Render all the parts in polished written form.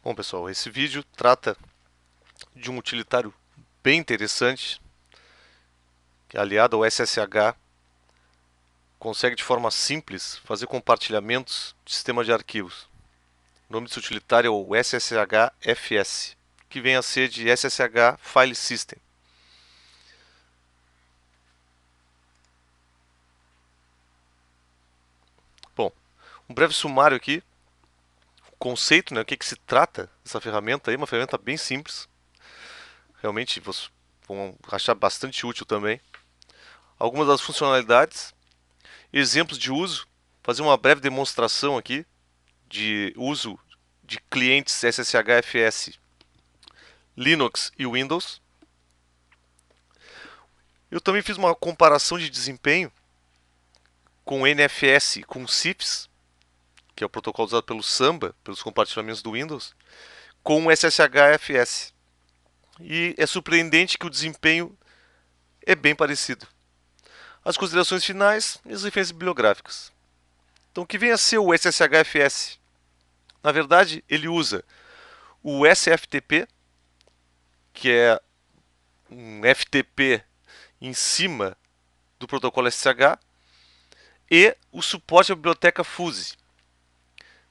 Bom, pessoal, esse vídeo trata de um utilitário bem interessante, que aliado ao SSH consegue de forma simples fazer compartilhamentos de sistema de arquivos. O nome desse utilitário é o SSH-FS, que vem a ser de SSH File System. Bom, um breve sumário aqui, o conceito, né, o que se trata essa ferramenta aí, uma ferramenta bem simples, realmente vocês vão achar bastante útil também. Algumas das funcionalidades, exemplos de uso, fazer uma breve demonstração aqui de uso de clientes SSH-FS Linux e Windows. Eu também fiz uma comparação de desempenho com NFS e com CIFS, que é o protocolo usado pelo Samba, pelos compartilhamentos do Windows, com o SSH-FS. E é surpreendente que o desempenho é bem parecido. As considerações finais e as referências bibliográficas. Então, o que vem a ser o SSH-FS? Na verdade, ele usa o SFTP, que é um FTP em cima do protocolo SSH, e o suporte à biblioteca Fuse.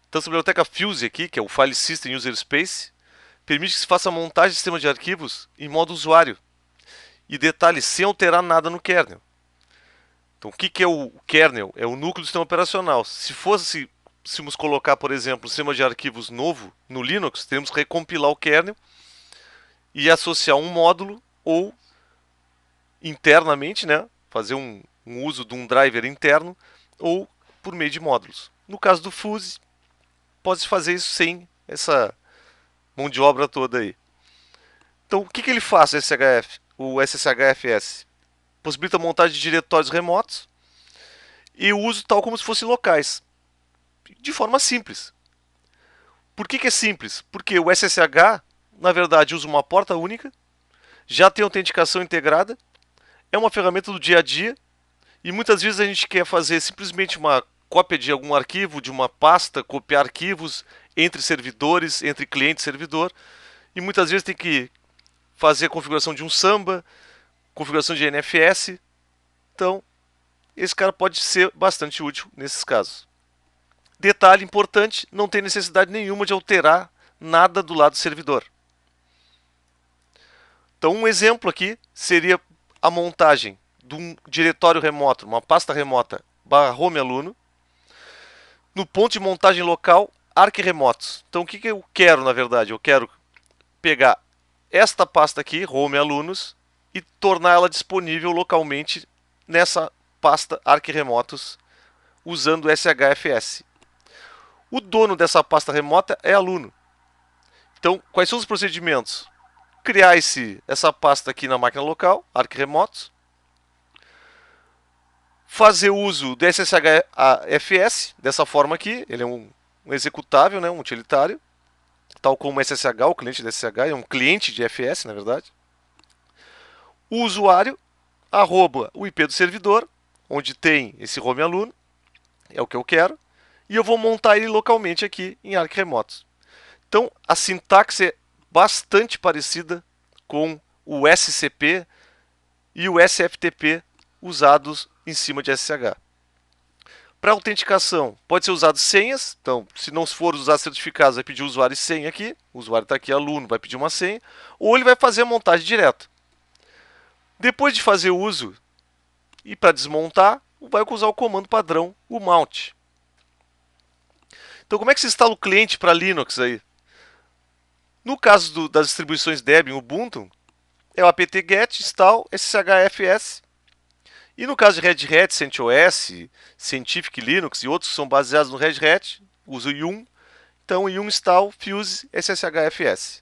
Então, essa biblioteca Fuse aqui, que é o File System User Space, permite que se faça a montagem de sistema de arquivos em modo usuário. E detalhe, sem alterar nada no kernel. Então, o que é o kernel? É o núcleo do sistema operacional. Se fôssemos colocar, por exemplo, um sistema de arquivos novo no Linux, teríamos que recompilar o kernel e associar um módulo ou internamente, né, fazer um uso de um driver interno ou por meio de módulos. No caso do Fuse, pode-se fazer isso sem essa mão de obra toda aí. Então, o que ele faz, o SSHFS? Possibilita a montagem de diretórios remotos e o uso tal como se fossem locais, de forma simples. Por que é simples? Porque o SSH, na verdade, usa uma porta única, já tem autenticação integrada, é uma ferramenta do dia a dia e muitas vezes a gente quer fazer simplesmente uma cópia de algum arquivo, de uma pasta, copiar arquivos entre servidores, entre cliente e servidor, e muitas vezes tem que fazer a configuração de um Samba, configuração de NFS. Então, esse cara pode ser bastante útil nesses casos. Detalhe importante, não tem necessidade nenhuma de alterar nada do lado do servidor. Então, um exemplo aqui seria a montagem de um diretório remoto, uma pasta remota /home aluno, no ponto de montagem local, arquiremotos. Então, o que eu quero, na verdade? Eu quero pegar esta pasta aqui, home alunos, e tornar ela disponível localmente nessa pasta arquiremotos usando o SHFS. O dono dessa pasta remota é aluno. Então, quais são os procedimentos? Criar essa pasta aqui na máquina local, arquiremotos, fazer uso do SSHFS dessa forma aqui, ele é um executável, né, um utilitário, tal como o SSH, o cliente do SSH, é um cliente de FS, na verdade. O usuário, arroba o IP do servidor, onde tem esse home aluno, é o que eu quero, e eu vou montar ele localmente aqui em Arc Remotos. Então, a sintaxe é bastante parecida com o SCP e o SFTP usados em cima de SSH. Para autenticação, pode ser usado senhas. Então, se não for usar certificados, vai pedir usuário e senha aqui. O usuário está aqui, aluno, vai pedir uma senha. Ou ele vai fazer a montagem direto. Depois de fazer o uso e para desmontar, vai usar o comando padrão, o mount. Então, como é que se instala o cliente para Linux aí? No caso das distribuições Debian Ubuntu, é o apt-get install sshfs. E no caso de Red Hat, CentOS, Scientific Linux e outros que são baseados no Red Hat, uso o yum. Então, yum install fuse sshfs.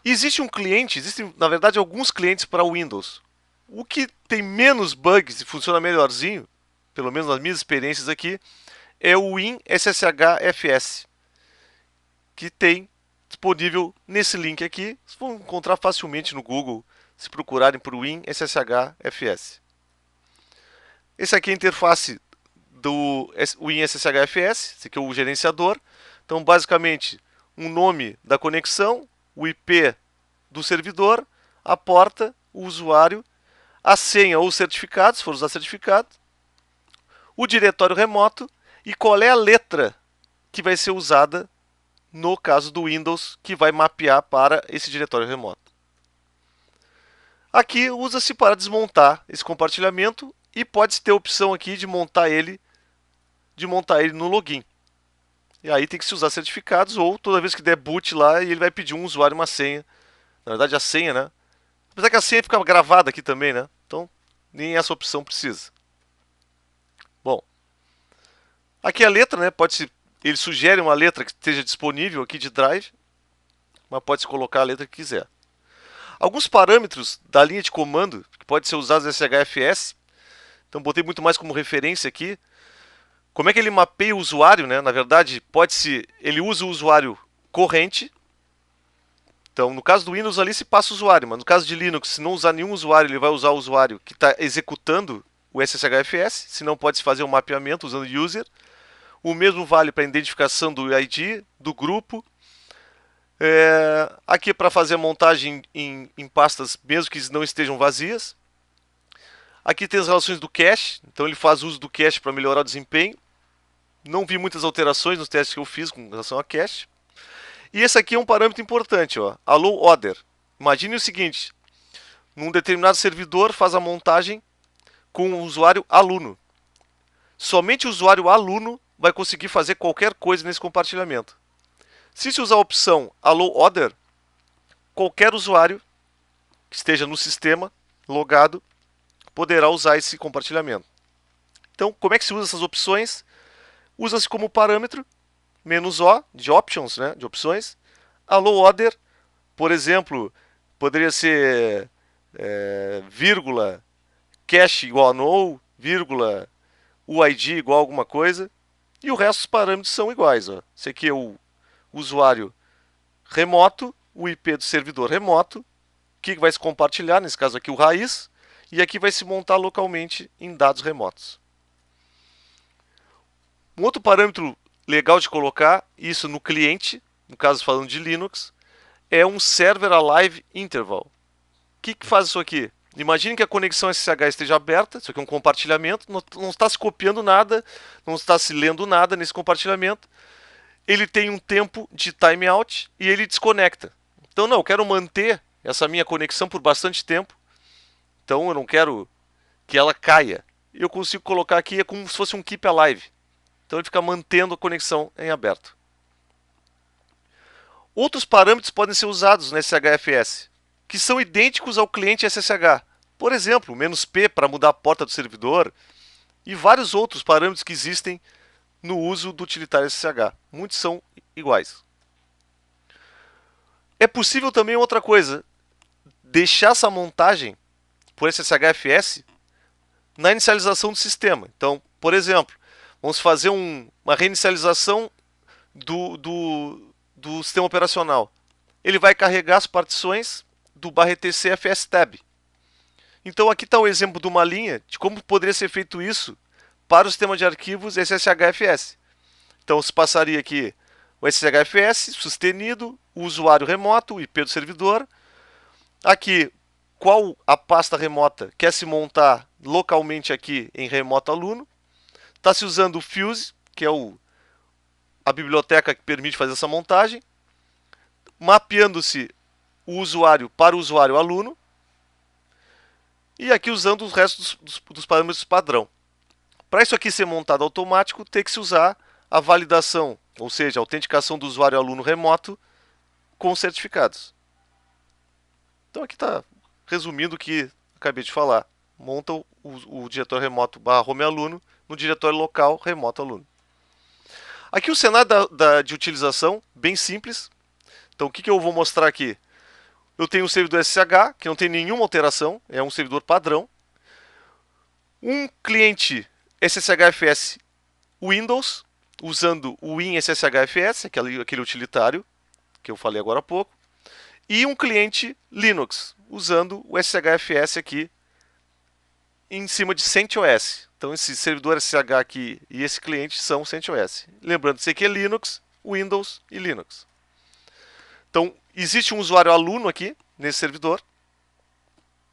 Existe um cliente, existem na verdade alguns clientes para Windows. O que tem menos bugs e funciona melhorzinho, pelo menos nas minhas experiências aqui, é o WinSSHFS, que tem disponível nesse link aqui. Vocês vão encontrar facilmente no Google se procurarem por WinSSHFS. Esse aqui é a interface do WinSSHFS, esse aqui é o gerenciador. Então, basicamente, um nome da conexão, o IP do servidor, a porta, o usuário, a senha ou certificado, se for usar certificado, o diretório remoto e qual é a letra que vai ser usada no caso do Windows que vai mapear para esse diretório remoto. Aqui usa-se para desmontar esse compartilhamento e pode-se ter a opção aqui de montar ele no login. E aí tem que se usar certificados ou toda vez que der boot lá, ele vai pedir um usuário e uma senha. Na verdade a senha, né? Apesar que a senha fica gravada aqui também, né? Então nem essa opção precisa. Bom, aqui a letra, né? Ele sugere uma letra que esteja disponível aqui de drive, mas pode-se colocar a letra que quiser. Alguns parâmetros da linha de comando que pode ser usados no SHFS, então botei muito mais como referência aqui. Como é que ele mapeia o usuário, né? Na verdade, ele usa o usuário corrente. Então, no caso do Windows ali se passa o usuário, mas no caso de Linux, se não usar nenhum usuário, ele vai usar o usuário que está executando o SSHFS, se não pode se fazer um mapeamento usando user. O mesmo vale para a identificação do ID, do grupo. Aqui é para fazer a montagem em pastas, mesmo que não estejam vazias. Aqui tem as relações do cache, então ele faz uso do cache para melhorar o desempenho. Não vi muitas alterações nos testes que eu fiz com relação a cache. E esse aqui é um parâmetro importante, ó, allow other. Imagine o seguinte, num determinado servidor faz a montagem com o usuário aluno. Somente o usuário aluno vai conseguir fazer qualquer coisa nesse compartilhamento. Se se usar a opção allow other, qualquer usuário que esteja no sistema logado poderá usar esse compartilhamento. Então, como é que se usa essas opções? Usa-se como parâmetro "-o", de options, né, de opções. Allow other, por exemplo, poderia ser vírgula, cache igual a no, vírgula, UID igual a alguma coisa. E o resto dos parâmetros são iguais. Ó. Esse aqui é o usuário remoto, o IP do servidor remoto, que vai se compartilhar, nesse caso aqui o raiz, e aqui vai se montar localmente em dados remotos. Um outro parâmetro legal de colocar, isso no cliente, no caso falando de Linux, é um Server Alive Interval. O que faz isso aqui? Imagine que a conexão SSH esteja aberta, isso aqui é um compartilhamento, não está se copiando nada, não está se lendo nada nesse compartilhamento. Ele tem um tempo de timeout e ele desconecta. Então, não, eu quero manter essa minha conexão por bastante tempo, então eu não quero que ela caia. Eu consigo colocar aqui, é como se fosse um keep alive. Então ele fica mantendo a conexão em aberto. Outros parâmetros podem ser usados no SHFS, que são idênticos ao cliente SSH. Por exemplo, "-p" para mudar a porta do servidor e vários outros parâmetros que existem no uso do utilitário SSH. Muitos são iguais. É possível também outra coisa, deixar essa montagem por SSHFS na inicialização do sistema. Então, por exemplo, vamos fazer uma reinicialização do sistema operacional. Ele vai carregar as partições do /etc fstab. Então aqui está o exemplo de uma linha de como poderia ser feito isso para o sistema de arquivos SSHFS. Então se passaria aqui o SSHFS sustenido, o usuário remoto, o IP do servidor. Aqui, qual a pasta remota quer se montar localmente aqui em remoto aluno. Está se usando o Fuse, que é a biblioteca que permite fazer essa montagem. Mapeando-se o usuário para o usuário aluno. E aqui usando os restos dos parâmetros padrão. Para isso aqui ser montado automático, tem que se usar a validação, ou seja, a autenticação do usuário aluno remoto com certificados. Então aqui está resumindo o que acabei de falar. Monta o diretório remoto /home aluno no diretório local remoto aluno. Aqui o cenário de utilização, bem simples. Então o que eu vou mostrar aqui? Eu tenho um servidor SSH, que não tem nenhuma alteração, é um servidor padrão. Um cliente SSHFS Windows, usando o WinSSHFS, aquele utilitário que eu falei agora há pouco. E um cliente Linux, usando o SSHFS aqui em cima de CentOS. Então esse servidor SSH aqui e esse cliente são CentOS. Lembrando que isso aqui é Linux, Windows e Linux. Então, existe um usuário aluno aqui, nesse servidor,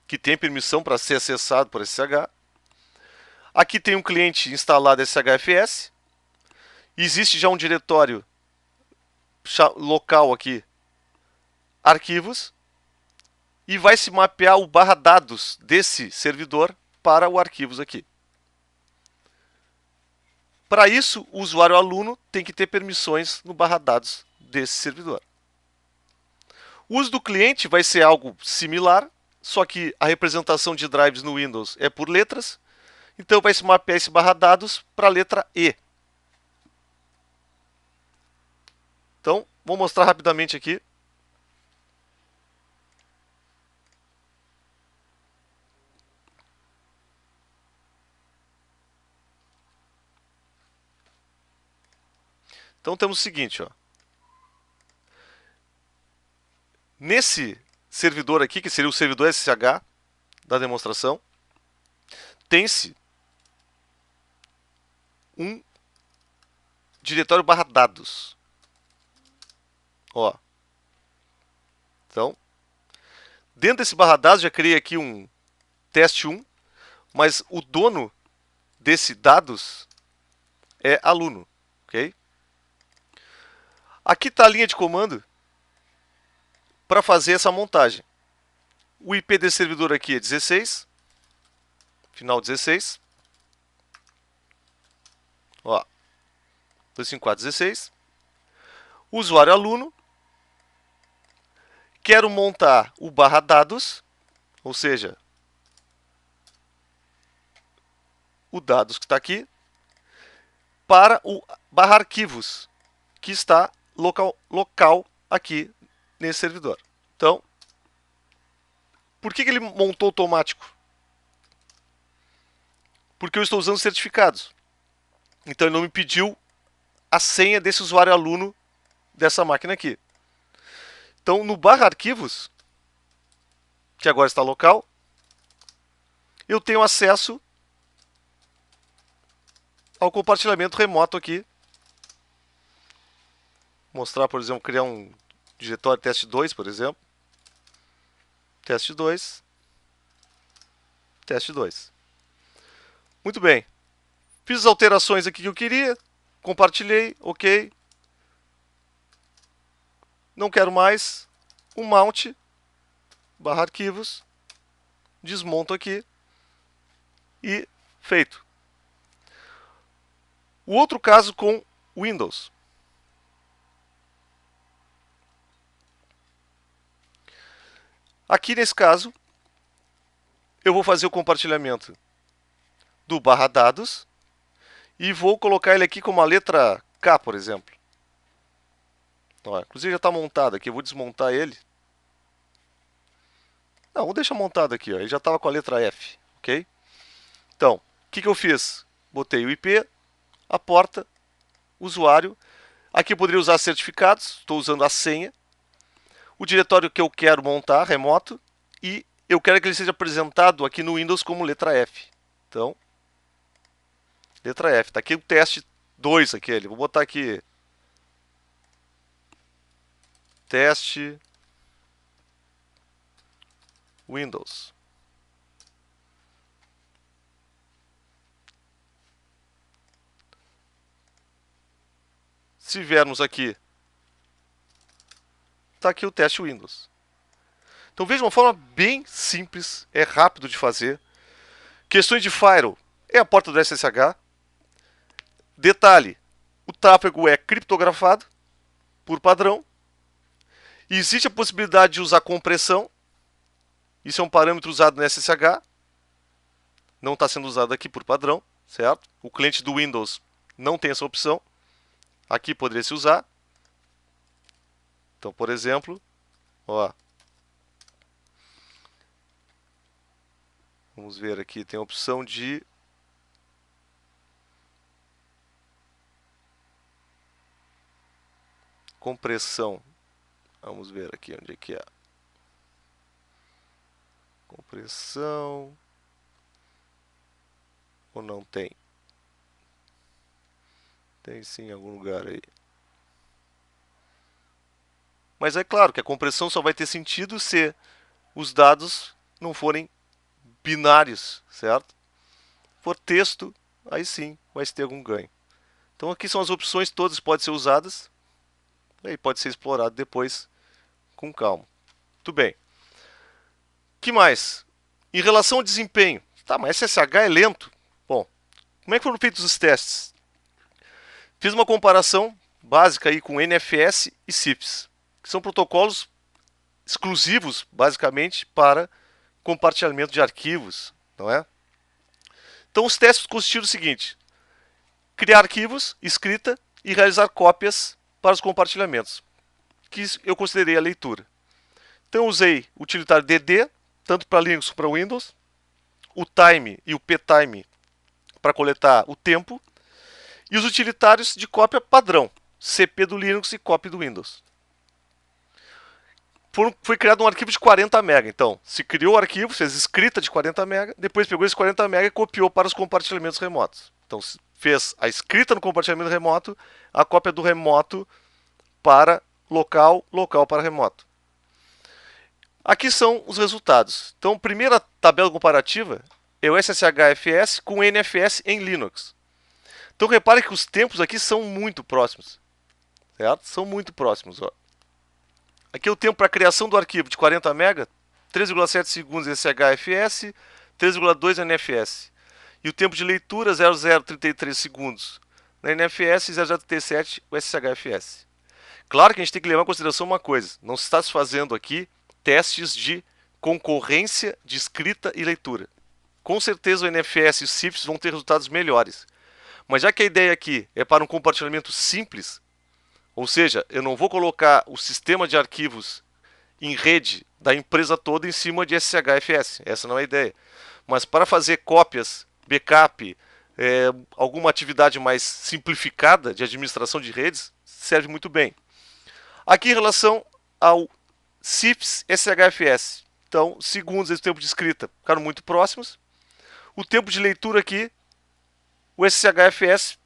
que tem permissão para ser acessado por SSH. Aqui tem um cliente instalado SHFS. Existe já um diretório local aqui, arquivos. E vai se mapear o barra dados desse servidor para o arquivos aqui. Para isso, o usuário aluno tem que ter permissões no barra dados desse servidor. O uso do cliente vai ser algo similar, só que a representação de drives no Windows é por letras, então vai se mapear esse barra dados para a letra E. Então, vou mostrar rapidamente aqui. Então temos o seguinte, ó. Nesse servidor aqui, que seria o servidor SSH da demonstração, tem-se um diretório barra dados. Ó. Então, dentro desse barra dados, já criei aqui um teste 1, mas o dono desse dados é aluno, ok? Aqui está a linha de comando para fazer essa montagem. O IP desse servidor aqui é 16, final 16. Ó, 254.16. Usuário aluno. Quero montar o barra dados, ou seja, o dados que está aqui, para o barra arquivos, que está local aqui nesse servidor. Então, por que ele montou automático? Porque eu estou usando certificados. Então ele não me pediu a senha desse usuário aluno dessa máquina aqui. Então no barra arquivos, que agora está local, eu tenho acesso ao compartilhamento remoto aqui. Mostrar, por exemplo, criar um diretório teste 2, por exemplo. Teste 2. Teste 2. Muito bem. Fiz as alterações aqui que eu queria. Compartilhei, ok. Não quero mais. O mount, barra arquivos. Desmonto aqui. E feito. O outro caso com Windows. Aqui nesse caso, eu vou fazer o compartilhamento do barra dados e vou colocar ele aqui como a letra K, por exemplo. Ó, inclusive já está montado aqui, eu vou desmontar ele. Não, vou deixar montado aqui, ó. Ele já estava com a letra F, ok? Então, o que eu fiz? Botei o IP, a porta, usuário. Aqui eu poderia usar certificados, estou usando a senha. O diretório que eu quero montar, remoto. E eu quero que ele seja apresentado aqui no Windows como letra F. Então, letra F. Está aqui o teste 2, aquele. Vou botar aqui. Teste Windows. Se viermos aqui, está aqui o teste Windows. Então veja, uma forma bem simples, é rápido de fazer. Questões de firewall é a porta do SSH. Detalhe, o tráfego é criptografado por padrão. Existe a possibilidade de usar compressão. Isso é um parâmetro usado no SSH. Não está sendo usado aqui por padrão, certo? O cliente do Windows não tem essa opção. Aqui poderia se usar. Então, por exemplo, ó, vamos ver aqui, tem a opção de compressão. Vamos ver aqui onde é que é. Compressão. Ou não tem? Tem sim em algum lugar aí. Mas é claro que a compressão só vai ter sentido se os dados não forem binários, certo? Se for texto, aí sim vai ter algum ganho. Então aqui são as opções, todas podem ser usadas, e pode ser explorado depois com calma. Muito bem. Que mais? Em relação ao desempenho. Tá, mas SSH é lento. Bom, como é que foram feitos os testes? Fiz uma comparação básica aí com NFS e CIFS, que são protocolos exclusivos, basicamente, para compartilhamento de arquivos, não é? Então os testes constituem o seguinte: criar arquivos, escrita e realizar cópias para os compartilhamentos, que eu considerei a leitura. Então eu usei o utilitário DD, tanto para Linux como para Windows, o time e o ptime para coletar o tempo, e os utilitários de cópia padrão, CP do Linux e copy do Windows. Foi criado um arquivo de 40 MB. Então, se criou o arquivo, fez escrita de 40 MB, depois pegou esse 40 MB e copiou para os compartilhamentos remotos. Então, fez a escrita no compartilhamento remoto, a cópia do remoto para local, local para remoto. Aqui são os resultados. Então, a primeira tabela comparativa é o SSHFS com o NFS em Linux. Então, repare que os tempos aqui são muito próximos. Certo? São muito próximos. Ó. Aqui é o tempo para a criação do arquivo de 40 MB, 3,7 segundos SHFS, 3,2 NFS. E o tempo de leitura 0,033 segundos na NFS e 0,037 o SHFS. Claro que a gente tem que levar em consideração uma coisa: não se está se fazendo aqui testes de concorrência de escrita e leitura. Com certeza o NFS e o CIFS vão ter resultados melhores. Mas já que a ideia aqui é para um compartilhamento simples, ou seja, eu não vou colocar o sistema de arquivos em rede da empresa toda em cima de SSHFS. Essa não é a ideia. Mas para fazer cópias, backup, alguma atividade mais simplificada de administração de redes, serve muito bem. Aqui em relação ao CIFS SHFS. Então, segundos e o tempo de escrita ficaram muito próximos. O tempo de leitura aqui, o SSHFS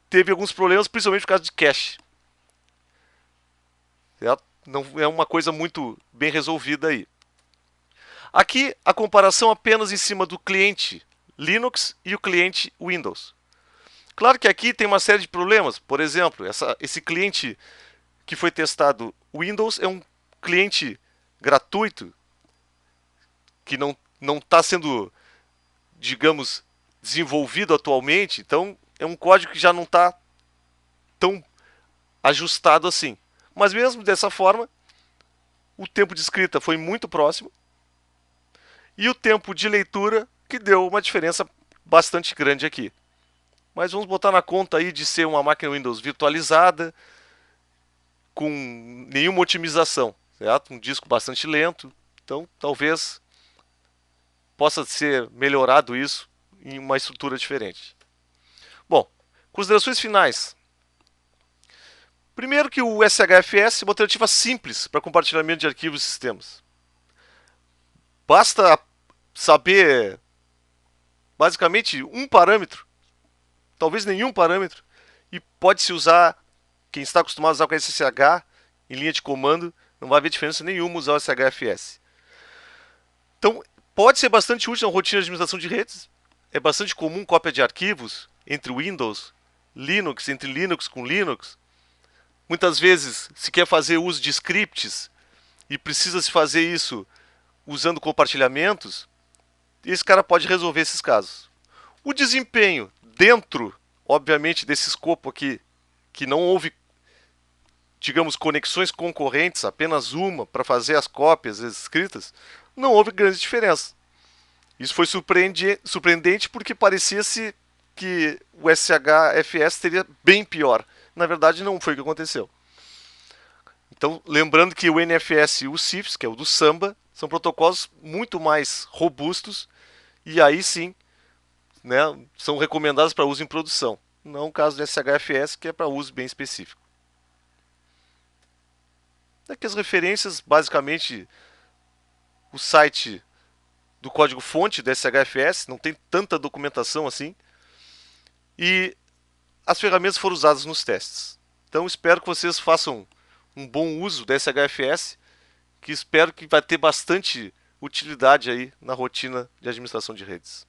teve alguns problemas, principalmente por causa de cache. Não é uma coisa muito bem resolvida aí. Aqui a comparação apenas em cima do cliente Linux e o cliente Windows. Claro que aqui tem uma série de problemas. Por exemplo, esse cliente que foi testado Windows é um cliente gratuito que não está sendo, digamos, desenvolvido atualmente. Então é um código que já não está tão ajustado assim. Mas mesmo dessa forma, o tempo de escrita foi muito próximo e o tempo de leitura que deu uma diferença bastante grande aqui. Mas vamos botar na conta aí de ser uma máquina Windows virtualizada, com nenhuma otimização, certo? Um disco bastante lento, então talvez possa ser melhorado isso em uma estrutura diferente. Bom, considerações finais. Primeiro que o SHFS é uma alternativa simples para compartilhamento de arquivos e sistemas. Basta saber basicamente um parâmetro, talvez nenhum parâmetro, e pode-se usar, quem está acostumado a usar com SSH em linha de comando, não vai haver diferença nenhuma usar o SHFS. Então, pode ser bastante útil na rotina de administração de redes. É bastante comum cópia de arquivos entre Windows, Linux, entre Linux com Linux. Muitas vezes se quer fazer uso de scripts e precisa se fazer isso usando compartilhamentos, esse cara pode resolver esses casos. O desempenho dentro, obviamente, desse escopo aqui, que não houve, digamos, conexões concorrentes, apenas uma para fazer as cópias, as escritas, não houve grande diferença. Isso foi surpreendente porque parecia-se que o SHFS teria bem pior. Na verdade, não foi o que aconteceu. Então, lembrando que o NFS e o CIFS, que é o do Samba, são protocolos muito mais robustos e aí sim, né, são recomendados para uso em produção. Não o caso do SHFS, que é para uso bem específico. Aqui as referências, basicamente, o site do código-fonte do SHFS, não tem tanta documentação assim, e as ferramentas foram usadas nos testes. Então espero que vocês façam um bom uso da SHFS, que espero que vai ter bastante utilidade aí na rotina de administração de redes.